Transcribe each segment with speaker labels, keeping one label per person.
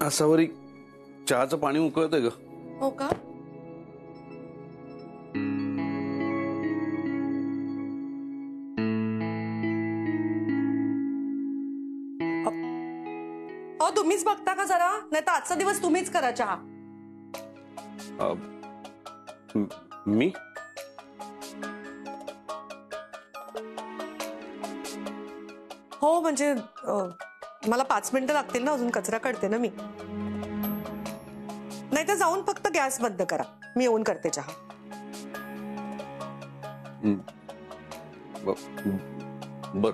Speaker 1: आसावरी चहाचं पाणी उकळतंय ग.
Speaker 2: हो का? हो तुम्हीच बघता का जरा, नाही तर आजचा दिवस तुम्हीच करा चहा.
Speaker 1: मी
Speaker 2: हो म्हणजे मला 5 मिनिटं लागतील ना, अजून कचरा काढते ना मी. नाही तर जाऊन फक्त गॅस बंद करा, मी येऊन करते चहा.
Speaker 1: बर.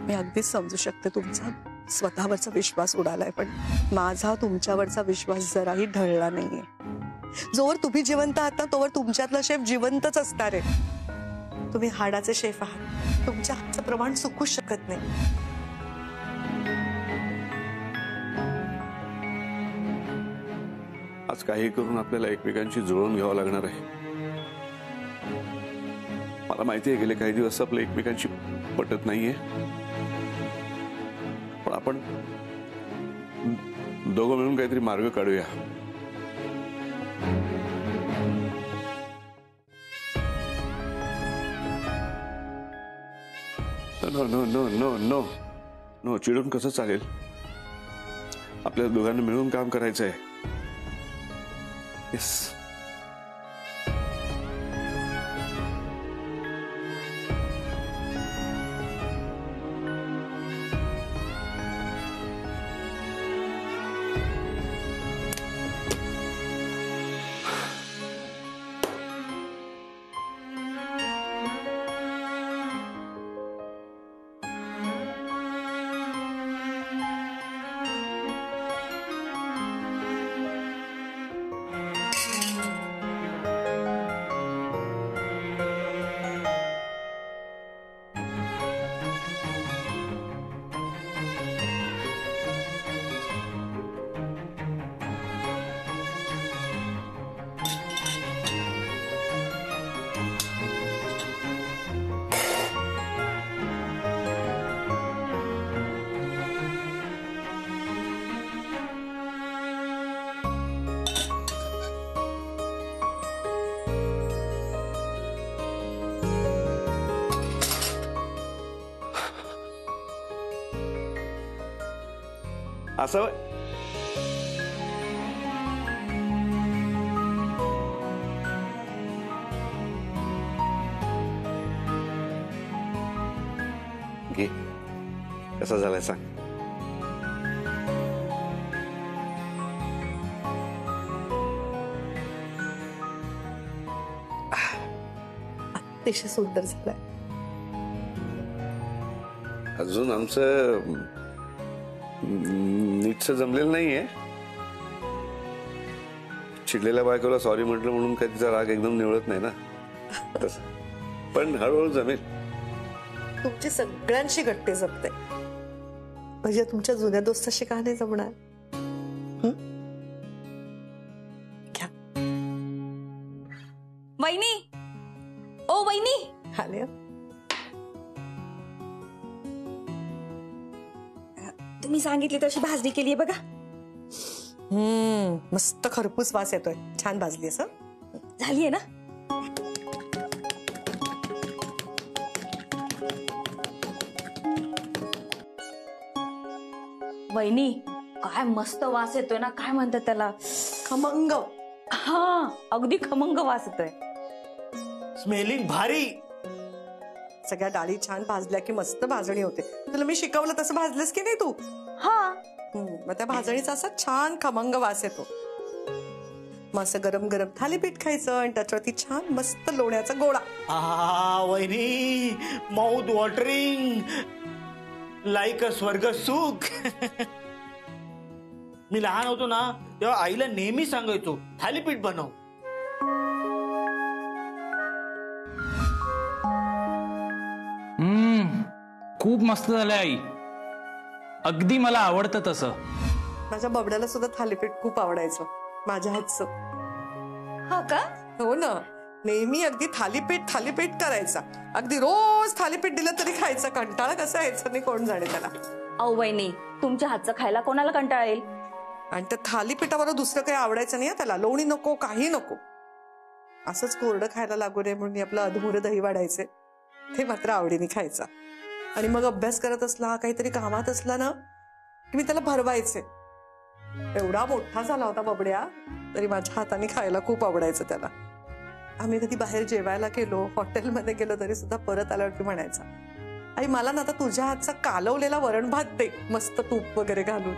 Speaker 2: मी अगदीच समजू शकते तुमचा स्वतःवरचा विश्वास उडालाय, पण माझा तुमच्यावरचा विश्वास जराही ढळला नाहीये. जोवर तुम्ही जिवंत आहात ना, तोवर तुमच्यातला शेफ जिवंतच असणार आहे. तुम्ही हाडाचे शेफ आहात, तुमच्या हातचं प्रमाण चुकूच शकत नाही.
Speaker 1: आज काही करून आपल्याला एकमेकांशी जुळवून घ्यावं लागणार आहे. मला माहिती आहे गेले काही दिवस आपलं एकमेकांशी पटत नाहीये, पण आपण दोघं मिळून काहीतरी मार्ग काढूया. No no no no no no, चिडून कसं चालेल? आपल्या दोघांना मिळून काम करायचं आहे. येस. असं घे. कसा झालाय सांग.
Speaker 2: अतिशय सुंदर झालाय.
Speaker 1: अजून आमचं नीटचं जमलेलं नाहीये. चिडलेल्या बायकोला सॉरी म्हटलं म्हणून काही तिचा राग एकदम निवळत नाही ना, तसं. पण हळूहळू जमेल.
Speaker 2: तुमची सगळ्यांशी गट्टे जमते, म्हणजे तुमच्या जुन्या दोस्ताशी का नाही जमणार? घ्या.
Speaker 3: वहिनी, ओ वहिनी.
Speaker 2: आले.
Speaker 3: तुम्ही सांगितली तशी भाजणी केली बघा.
Speaker 2: मस्त खरपूस वास येतोय. छान भाजली असं.
Speaker 3: झालीये ना? वहिनी काय मस्त वास येतोय ना, काय म्हणतात त्याला,
Speaker 2: खमंग.
Speaker 3: हा अगदी खमंग वास येतोय.
Speaker 4: स्मेलिंग भारी.
Speaker 2: सगळ्या डाळी छान भाजल्या की मस्त भाजणी होते. तुला मी शिकवलं तसं भाजलंस की नाही तू?
Speaker 3: हा.
Speaker 2: मग त्या भाजणीचा असा छान खमंग वास येतो. मग असं गरम गरम थालीपीठ खायचं आणि त्याच्यावरती छान मस्त लोण्याचा गोळा.
Speaker 4: वहिनी, माउथ वॉटरिंग, लाईक अ स्वर्ग सुख. मी लहान होतो ना तेव्हा आईला नेहमी सांगायचो थालीपीठ बनव,
Speaker 5: खूप मस्त झालंय आई, अगदी मला आवडतं तसं.
Speaker 2: माझ्या बबड्याला सुद्धा थालीपीठ खूप आवडायचं माझ्या हातचं.
Speaker 3: हा का?
Speaker 2: हो ना, नेहमी अगदी थालीपीठ थालीपीठ करायचा. अगदी रोज थालीपीठ दिलं तरी खायचा. कंटाळा कसा यायचा नाही कोण जाणे त्याला.
Speaker 3: अहो वहिनी, तुमच्या हातचं खायला कोणाला कंटाळा येईल?
Speaker 2: आणि त्या थालीपीठावर दुसरं काही आवडायचं नाही त्याला. लोणी नको, काही नको. असंच कोरडं खायला लागू नये म्हणून मी आपलं अधमुरे दही वाढायचे, ते मात्र आवडीने खायचा. आणि मग अभ्यास करत असला, काहीतरी कामात असला ना की मी त्याला भरवायचे. एवढा मोठा झाला होता बबड्या, तरी माझ्या हाताने खायला खूप आवडायचं त्याला. आम्ही कधी बाहेर जेवायला गेलो, हॉटेलमध्ये गेलो तरी सुद्धा परत आल्यावरती म्हणायचा, आई मला ना आता तुझ्या हातचा कालवलेला वरण भात दे, मस्त तूप वगैरे घालून.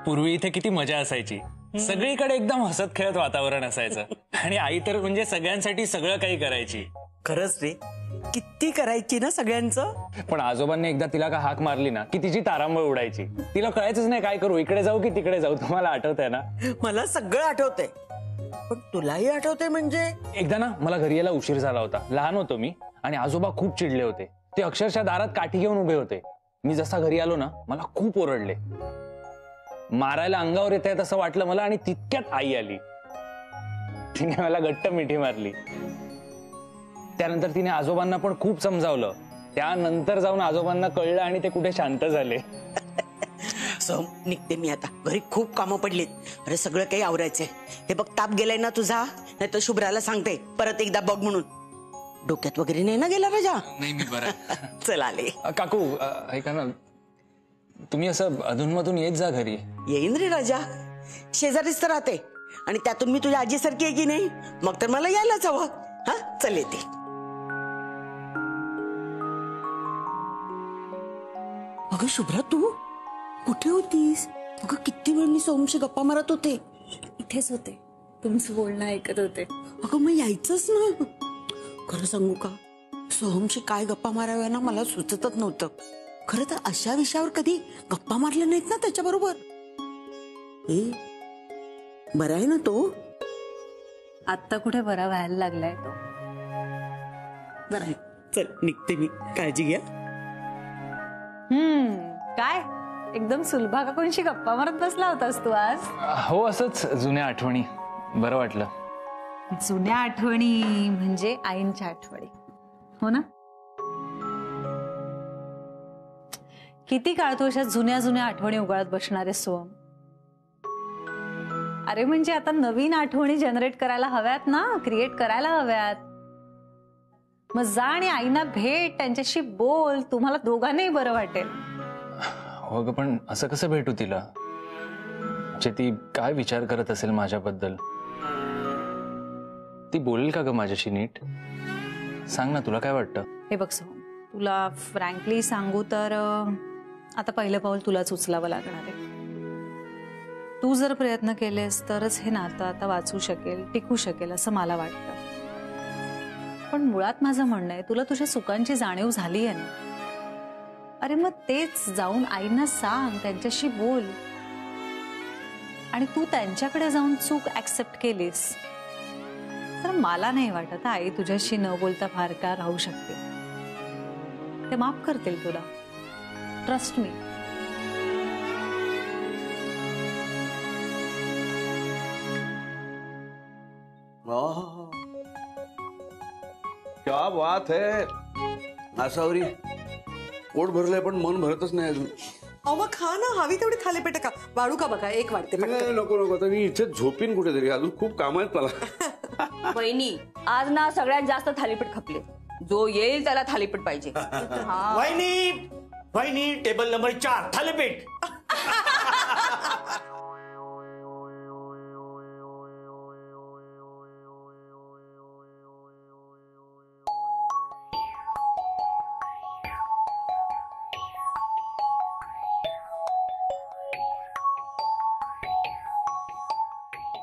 Speaker 5: पूर्वी इथे किती मजा असायची. सगळीकडे एकदम हसत खेळत वातावरण असायचं. आणि आई तर म्हणजे सगळ्यांसाठी सगळं काही करायची.
Speaker 6: खरंच रे, किती करायची ना सगळ्यांचं.
Speaker 5: पण आजोबांनी एकदा तिला का हाक मारली ना की तिची तारांबळ उडायची. तिला कळायचंच नाही काय करू, इकडे जाऊ की तिकडे जाऊ. तुम्हाला आठवतंय ना?
Speaker 6: मला सगळं आठवतंय, पण तुलाही आठवतंय म्हणजे?
Speaker 5: एकदा ना मला घरी यायला उशीर झाला होता. लहान होतो मी आणि आजोबा खूप चिडले होते. ते अक्षरशः दारात काठी घेऊन उभे होते. मी जसा घरी आलो ना मला खूप ओरडले. मारायला अंगावर येत आहेत असं वाटलं मला. आणि तितक्यात आई आली. तिने मला घट्ट मिठी मारली. त्यानंतर तिने आजोबांना पण खूप समजावलं. त्यानंतर जाऊन आजोबांना कळलं आणि ते कुठे शांत झाले.
Speaker 6: सोहम, निघते मी आता. घरी खूप कामं पडलीत. अरे सगळं काही आवरायचंय. हे बघ, ताप गेलाय ना तुझा? नाही तर शुभ्राला सांगते परत एकदा बघ म्हणून. डोक्यात वगैरे नाही ना गेला राजा?
Speaker 5: नाही मी बरं.
Speaker 6: चल आले.
Speaker 5: काकू ऐका ना, तुम्ही असं अधूनमधून येत जा घरी.
Speaker 6: येईन रे राजा, शेजारीच तर राहते. आणि त्यातून मी तुझ्या आजीसारखी आहे की नाही, मग तर मला यायलाच हवं. हा चल येते. अगं शुभ्रा, तू कुठे होतीस? अगं किती वेळ मी सोहमशी गप्पा मारत होते.
Speaker 3: इथेच होते, तुमचं बोलणं ऐकत होते.
Speaker 6: अगं मग यायचंच ना. खरं सांगू का, सोहमशी काय गप्पा माराव्या ना मला सुचतच नव्हतं. खरं तर अशा विषयावर कधी गप्पा मारल्या नाहीत ना त्याच्याबरोबर. बरा आहे ना तो?
Speaker 3: आत्ता कुठे बरा व्हायला लागलाय तो.
Speaker 6: बरं आहे. चल निघते मी, काळजी घ्या.
Speaker 3: काय एकदम सुलभा काकूंशी गप्पा मारत बसला होतास तू आज?
Speaker 5: हो, असंच जुन्या आठवणी. बरं वाटलं.
Speaker 3: जुन्या आठवणी म्हणजे आईंच्या आठवणी, हो ना? किती काळ तू अशा जुन्या जुन्या आठवणी उगाळत बसणार आहे सोहम? अरे म्हणजे आता नवीन आठवणी जनरेट करायला हव्यात ना, क्रिएट करायला हव्यात. मग जा आणि आईना भेट, त्यांच्याशी बोल. तुम्हाला दोघांनाही बरं वाटेल.
Speaker 5: हो ग, पण असं कसं भेटू तिला? म्हणजे ती काय विचार करत असेल माझ्याबद्दल? ती बोलेल का ग माझ्याशी नीट? सांग ना, तुला काय वाटतं?
Speaker 3: हे बघ सोहम, तुला फ्रँकली सांगू तर आता पहिलं पाऊल तुलाच उचलावं लागणार आहे. तू जर प्रयत्न केलेस तरच हे नातं आता वाचू शकेल, टिकू शकेल असं मला वाटतं. पण मुळात माझं म्हणणं आहे, तुला तुझ्या चुकांची जाणीव झाली आहे ना. अरे मग तेच जाऊन आईंना सांग, त्यांच्याशी बोल. आणि तू त्यांच्याकडे जाऊन चूक ऍक्सेप्ट केलीस तर मला नाही वाटत आई तुझ्याशी न बोलता फार काळ राहू शकते. ते माफ करतील तुला, ट्रस्ट मी.
Speaker 1: क्या बात है. आसावरी, पोट भरलंय पण मन भरतच नाही अजून.
Speaker 2: अहो खा ना, हवी तेवढी थालीपीठ का वाढू का? बघा एक वाढते.
Speaker 1: नको नको, आता मी इथे झोपीन कुठेतरी. अजून खूप काम आहेत मला.
Speaker 3: वहिनी, आज ना सगळ्यात जास्त थालीपीठ खपले. जो येईल त्याला थालीपीठ पाहिजे.
Speaker 4: वहिनी, वहिनी, टेबल नंबर 4 थालीपीठ.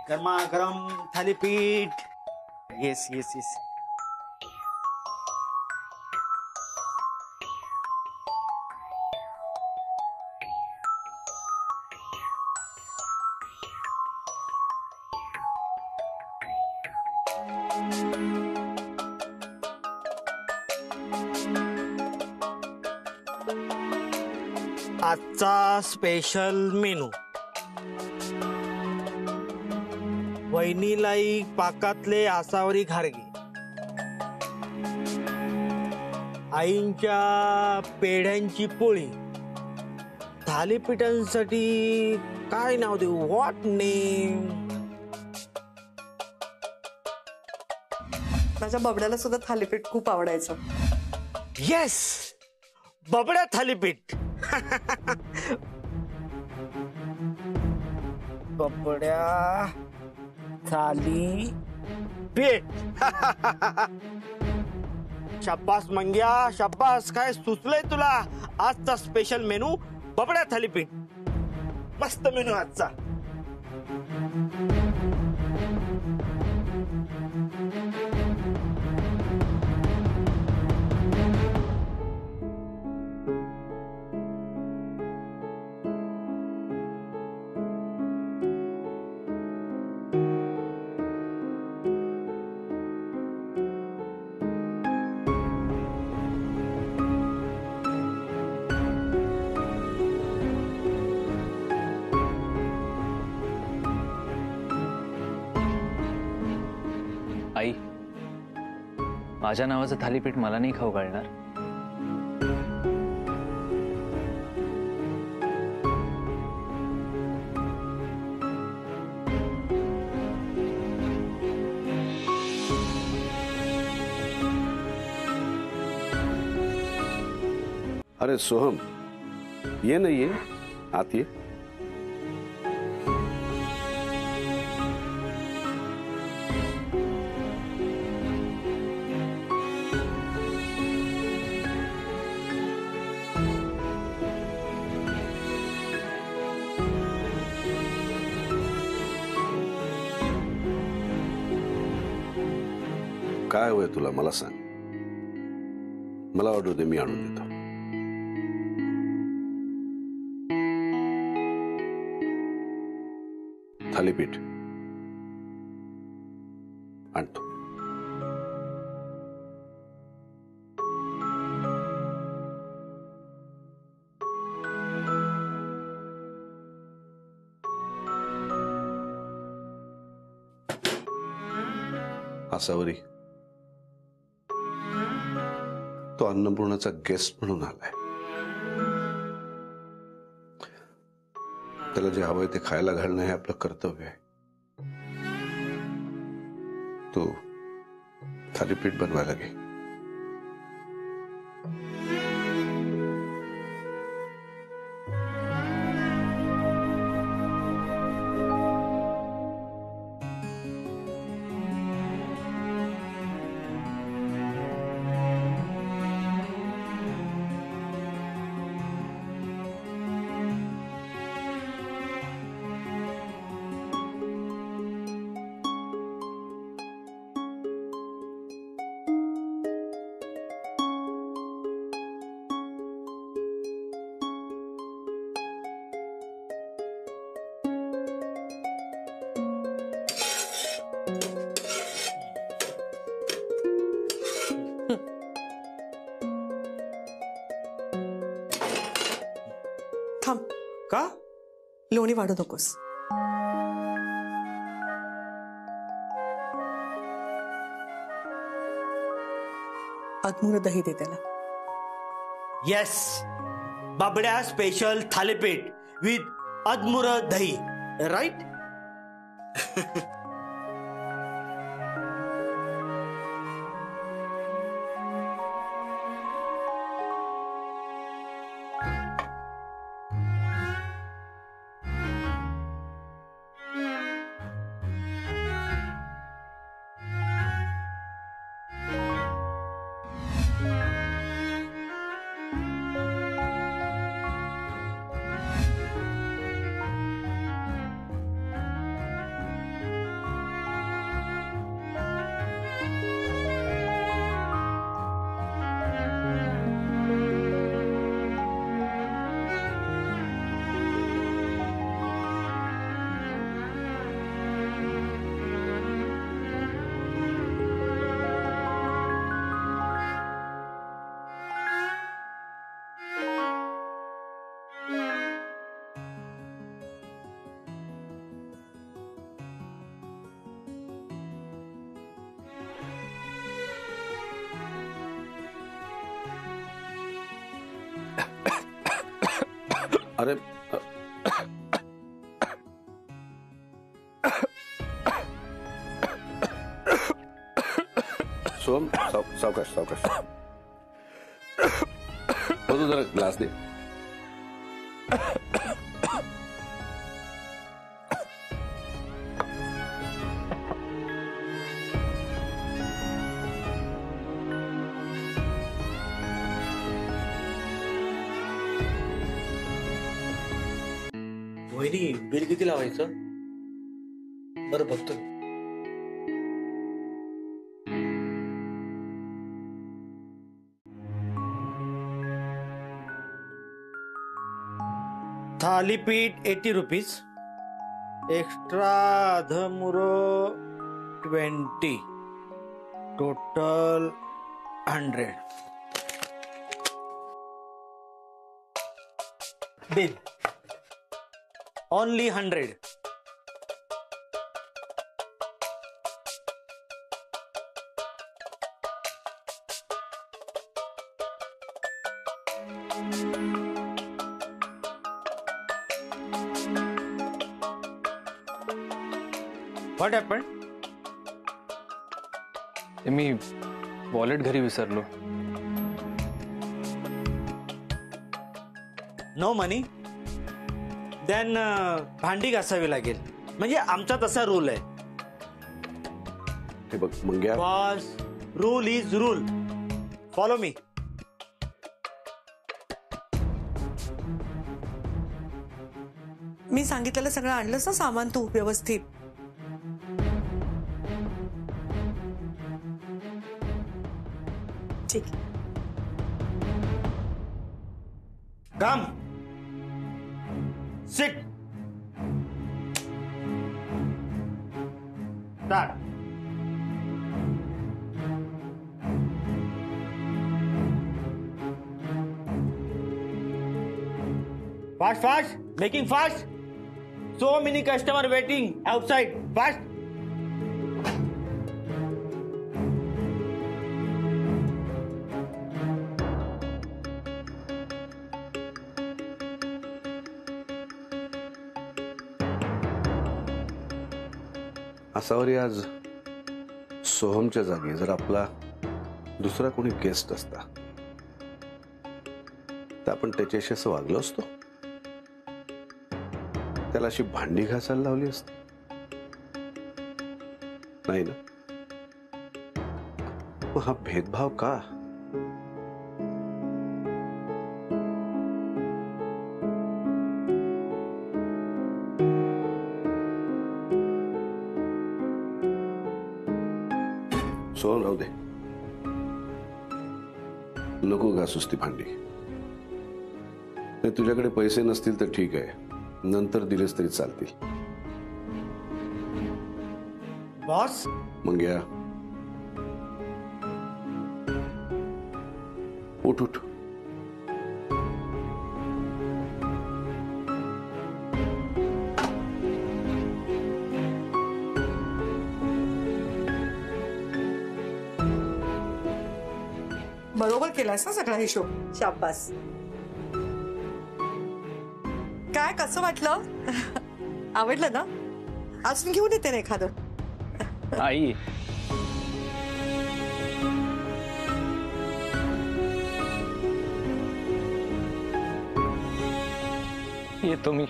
Speaker 4: गरमागरम थालीपीठ. Yes yes yes. आजचा स्पेशल मेनू. वहिनीलाई पाकातले आसावरी घारगे, आईंच्या पेढ्यांची पोळी, थालीपीठांसाठी काय नाव देऊ, व्हॉट नेम?
Speaker 2: माझ्या बबड्याला सुद्धा थालीपीठ खूप आवडायचं.
Speaker 4: येस, बबड्या थालीपीठ. बबड्या थाली पीठ. शाबास मंग्या, शाबास. काय सुचलंय तुला? आजचा स्पेशल मेनू बबड्या थालीपीठ. मस्त मेनू आजचा.
Speaker 5: आई, माझ्या नावाचं थालीपीठ मला नाही खाऊ घालणार?
Speaker 1: अरे सोहम, ये ना, ये आत ये. काय होय तुला, मला सांग. मला ऑर्डर दे, मी आणून देतो. थालीपीठ आणतो. आसावरी, तो अन्नपूर्णाचा गेस्ट म्हणून आलाय. त्याला जे हवंय ते खायला घालणं हे आपलं कर्तव्य आहे. तू थालीपीठ बनवायला घे.
Speaker 2: थांब,
Speaker 4: का?
Speaker 2: लोणी वाढू नकोस. अधमुरं दही दे त्याला.
Speaker 4: येस, बाबड्या स्पेशल थालीपीठ विथ अदमुर दही, राईट?
Speaker 1: अरे सोम सावकाश सावकाश हो तू जरा ग्लास दे.
Speaker 4: वहिनी बिल किती लावायचं? बरं बघतो. थालीपीठ 80 रुपीज, एक्स्ट्रा धमुरो 20, total 100. Bill only 100. What happened?
Speaker 5: मी वॉलेट घरी विसरलो.
Speaker 4: नो मनी. देन भांडी घासावी लागेल. म्हणजे आमचा तसा रूल आहे.
Speaker 1: हे बघ Mangya,
Speaker 4: boss, rule is rule. Follow me.
Speaker 2: मी सांगितलेलं सगळं आणलंस ना सामान तू व्यवस्थित? ठीक.
Speaker 4: Come. Sit. Start. Fast, fast. Making fast. So many customer waiting outside. Fast.
Speaker 1: Asavari आज सोहमच्या जागी जर आपला दुसरा कोणी गेस्ट असता तर आपण त्याच्याशी असं वागलो असतो? त्याला अशी भांडी घासायला लावली असती? नाही ना. मग हा भेदभाव का? सोहम राहू दे, नको घासूस ती भांडी. नाही तुझ्याकडे पैसे नसतील तर ठीक आहे, नंतर दिलेस तरी चालतील.
Speaker 4: बॉस.
Speaker 1: मंग्या उठ उठ.
Speaker 2: बरोबर केलास ना सगळा हिशोब. शाबास. काय कसं वाटलं? आवडलं ना? अजून घेऊन येते ना एखादं.
Speaker 5: आई येतो मी.